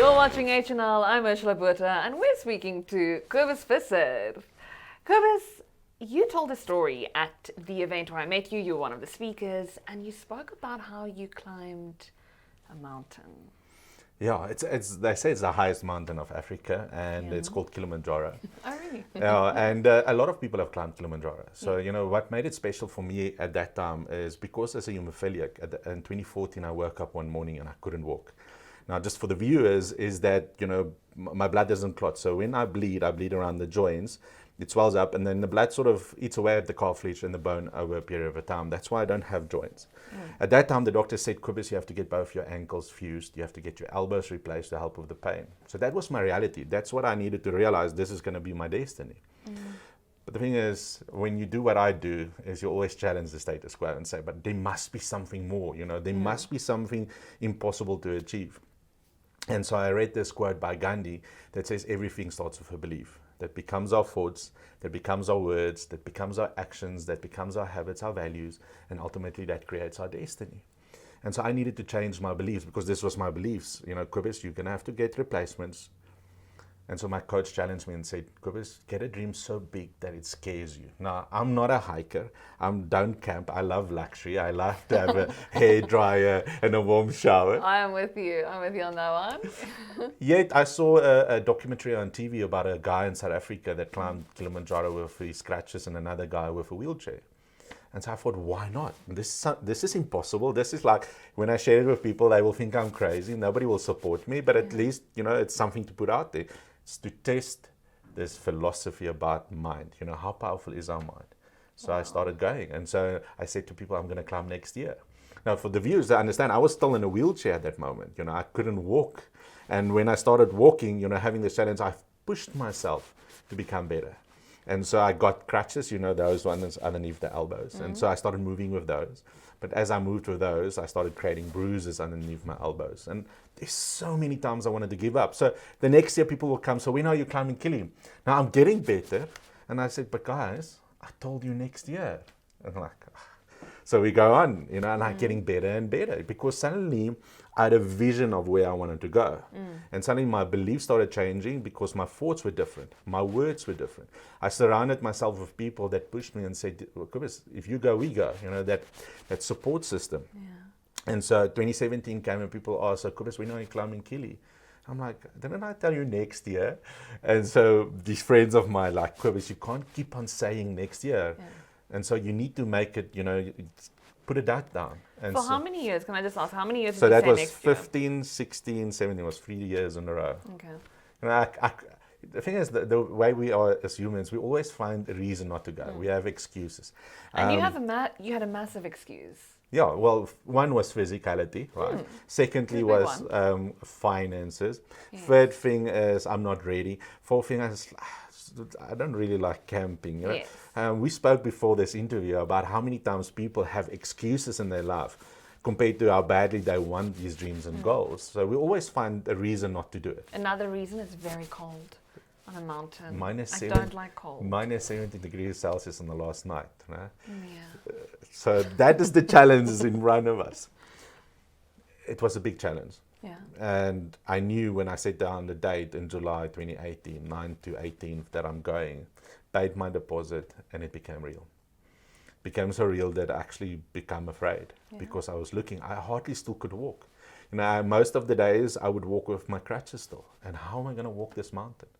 You're watching HNL. I'm Ursula and we're speaking to Cobus Visser. Cobus, you told a story at the event where I met you. You were one of the speakers, and you spoke about how you climbed a mountain. Yeah, they say it's the highest mountain of Africa, and it's called Kilimanjaro. Oh, really? And a lot of people have climbed Kilimanjaro. So, what made it special for me at that time is because as a hemophiliac, in 2014, I woke up one morning and I couldn't walk. Now, just for the viewers, is that, my blood doesn't clot. So when I bleed around the joints, it swells up, and then the blood sort of eats away at the cartilage and the bone over a period of time. That's why I don't have joints. At that time, the doctor said, Cobus, you have to get both your ankles fused. You have to get your elbows replaced to help with the pain. So that was my reality. That's what I needed to realize. This is going to be my destiny. But the thing is, when you do what I do, is you always challenge the status quo and say, but there must be something more, there must be something impossible to achieve. And so I read this quote by Gandhi that says everything starts with a belief. That becomes our thoughts, that becomes our words, that becomes our actions, that becomes our habits, our values, and ultimately that creates our destiny. And so I needed to change my beliefs because this was my beliefs. Cobus, you're going to have to get replacements. And so my coach challenged me and said, Cobus, get a dream so big that it scares you. Now, I'm not a hiker. I don't camp. I love luxury. I love to have a hair dryer and a warm shower. I am with you. I'm with you on that one. Yet I saw a documentary on TV about a guy in South Africa that climbed Kilimanjaro with his scratches and another guy with a wheelchair. And so I thought, why not? This is impossible. This is like, when I share it with people, they will think I'm crazy. Nobody will support me. But at least, it's something to put out there. It's to test this philosophy about mind. How powerful is our mind? So I started going. And so I said to people, I'm going to climb next year. Now, for the viewers to understand, I was still in a wheelchair at that moment. I couldn't walk. And when I started walking, having this challenge, I pushed myself to become better. And so I got crutches, those ones underneath the elbows. And so I started moving with those. But as I moved with those, I started creating bruises underneath my elbows. And there's so many times I wanted to give up. So the next year people will come, so when are you climbing Kili? Now I'm getting better. And I said, but guys, I told you next year. And I'm like, so we go on, and I'm getting better and better because suddenly I had a vision of where I wanted to go. And suddenly my beliefs started changing because my thoughts were different. My words were different. I surrounded myself with people that pushed me and said, well, Cobus, if you go, we go, that support system. Yeah. And so 2017 came and people asked, so Cobus, when are you climbing Kili? I'm like, didn't I tell you next year? And so these friends of mine like, Cobus, you can't keep on saying next year. Yeah. And so you need to make it, put a date down. And for how many years? Can I just ask, how many years so did you that say was next year? 15, 16, 17, was 3 years in a row. Okay. The thing is, the way we are as humans, we always find a reason not to go. We have excuses. And you had a massive excuse. Yeah, well, one was physicality, right? Secondly was finances. Yes. Third thing is I'm not ready. Fourth thing is I don't really like camping. Yes. We spoke before this interview about how many times people have excuses in their life compared to how badly they want these dreams and goals. So we always find a reason not to do it. Another reason is very cold on a mountain. I don't like cold. Minus 70 degrees Celsius on the last night. Right? Yeah. So that is the challenges in front of us. It was a big challenge. Yeah. And I knew when I set down the date in July 2018, 9 to 18th, that I'm going, paid my deposit, and it became real. Became so real that I actually became afraid because I was looking, I hardly still could walk. Most of the days I would walk with my crutches still. And how am I going to walk this mountain?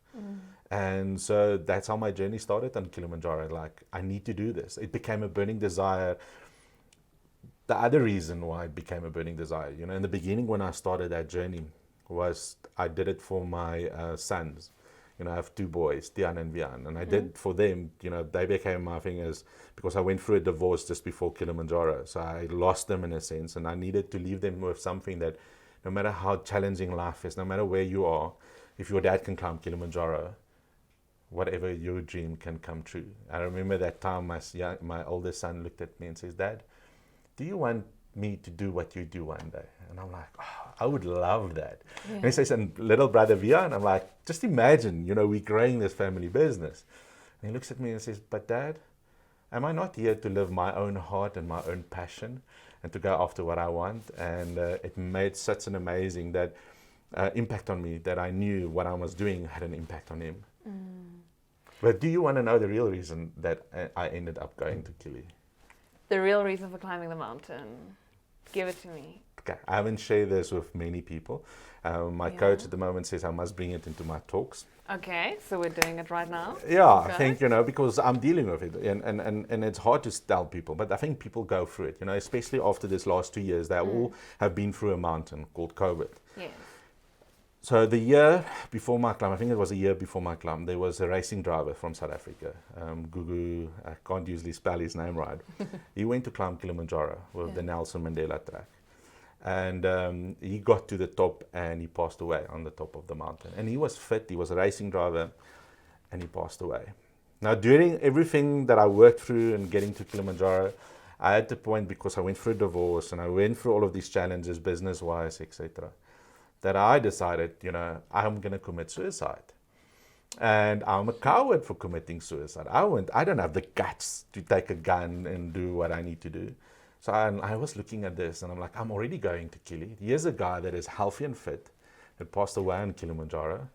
And so that's how my journey started on Kilimanjaro. Like, I need to do this. It became a burning desire. The other reason why it became a burning desire, in the beginning when I started that journey was I did it for my sons. I have two boys, Tian and Vian, and I did for them, they became my fingers because I went through a divorce just before Kilimanjaro. So I lost them in a sense, and I needed to leave them with something that no matter how challenging life is, no matter where you are, if your dad can climb Kilimanjaro, whatever your dream can come true. I remember that time my oldest son looked at me and says, Dad, do you want me to do what you do one day? And I'm like, I would love that. Yeah. And he says, and little brother Via, and I'm like, just imagine, we're growing this family business. And he looks at me and says, but Dad, am I not here to live my own heart and my own passion and to go after what I want? And it made such an amazing that impact on me that I knew what I was doing had an impact on him. But do you want to know the real reason that I ended up going to Kili? The real reason for climbing the mountain. Give it to me. Okay, I haven't shared this with many people. My coach at the moment says I must bring it into my talks. Okay, so we're doing it right now? Yeah, Okay. I think, because I'm dealing with it and it's hard to tell people, but I think people go through it, especially after this last 2 years. They all have been through a mountain called COVID. Yes. So the year before my climb, I think it was a year before my climb, there was a racing driver from South Africa, Gugu, I can't usually spell his name right. He went to climb Kilimanjaro with the Nelson Mandela track. And he got to the top and he passed away on the top of the mountain. And he was fit, he was a racing driver, and he passed away. Now, during everything that I worked through and getting to Kilimanjaro, I had the point, because I went through a divorce and I went through all of these challenges, business-wise, etc., that I decided, I'm going to commit suicide. And I'm a coward for committing suicide. I don't have the guts to take a gun and do what I need to do. So I was looking at this and I'm like, I'm already going to Kili. Here's a guy that is healthy and fit, that passed away on Kilimanjaro.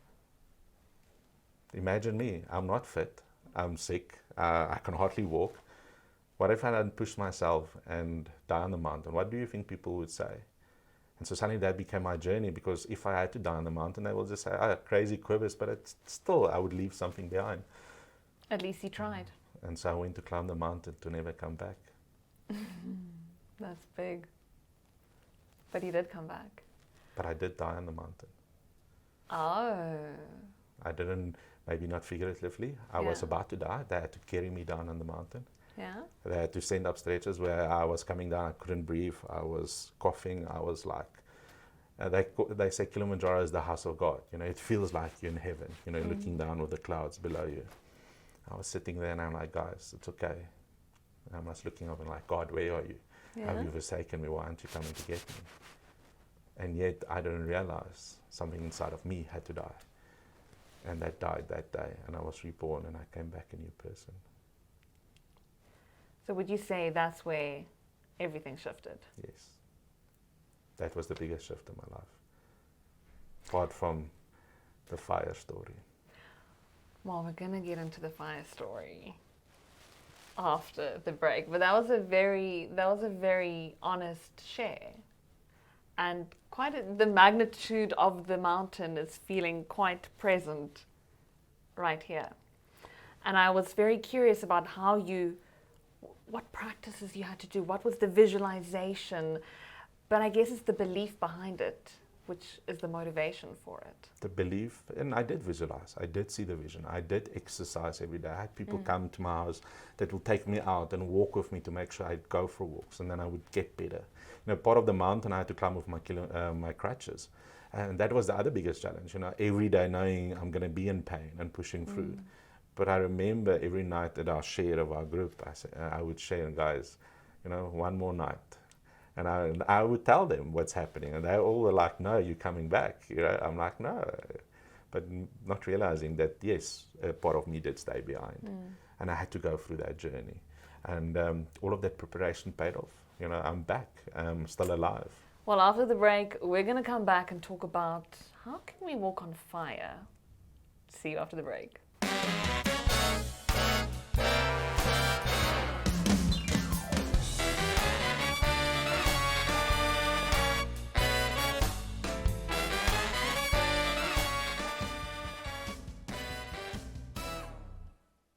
Imagine me, I'm not fit, I'm sick, I can hardly walk. What if I hadn't pushed myself and die on the mountain? What do you think people would say? And so suddenly that became my journey, because if I had to die on the mountain, they will just say, crazy Cobus, but it's still, I would leave something behind. At least you tried. And so I went to climb the mountain to never come back. That's big. But you did come back. But I did die on the mountain. Oh. I didn't, maybe not figuratively. I was about to die. They had to carry me down on the mountain. Yeah. They had to send up stretchers where I was coming down. I couldn't breathe. I was coughing. I was like, they say Kilimanjaro is the house of God. It feels like you're in heaven, looking down with the clouds below you. I was sitting there and I'm like, guys, it's okay. And I was looking up and like, God, where are you? Yeah. Have you forsaken me? Why aren't you coming to get me? And yet I didn't realize something inside of me had to die. And that died that day. And I was reborn and I came back a new person. So would you say that's where everything shifted? Yes. That was the biggest shift in my life. Apart from the fire story. Well, we're going to get into the fire story after the break, but that was a very honest share, and the magnitude of the mountain is feeling quite present right here. And I was very curious about what practices you had to do, what was the visualization, but I guess it's the belief behind it, which is the motivation for it. The belief, and I did visualize. I did see the vision. I did exercise every day. I had people come to my house that will take me out and walk with me to make sure I'd go for walks, and then I would get better. Part of the mountain I had to climb with my crutches, and that was the other biggest challenge. Every day knowing I'm going to be in pain and pushing through. But I remember every night at our share of our group, I would share, guys, one more night. And I would tell them what's happening. And they all were like, no, you're coming back. I'm like, no. But not realizing that, yes, a part of me did stay behind. And I had to go through that journey. And all of that preparation paid off. I'm back. I'm still alive. Well, after the break, we're going to come back and talk about how can we walk on fire. See you after the break.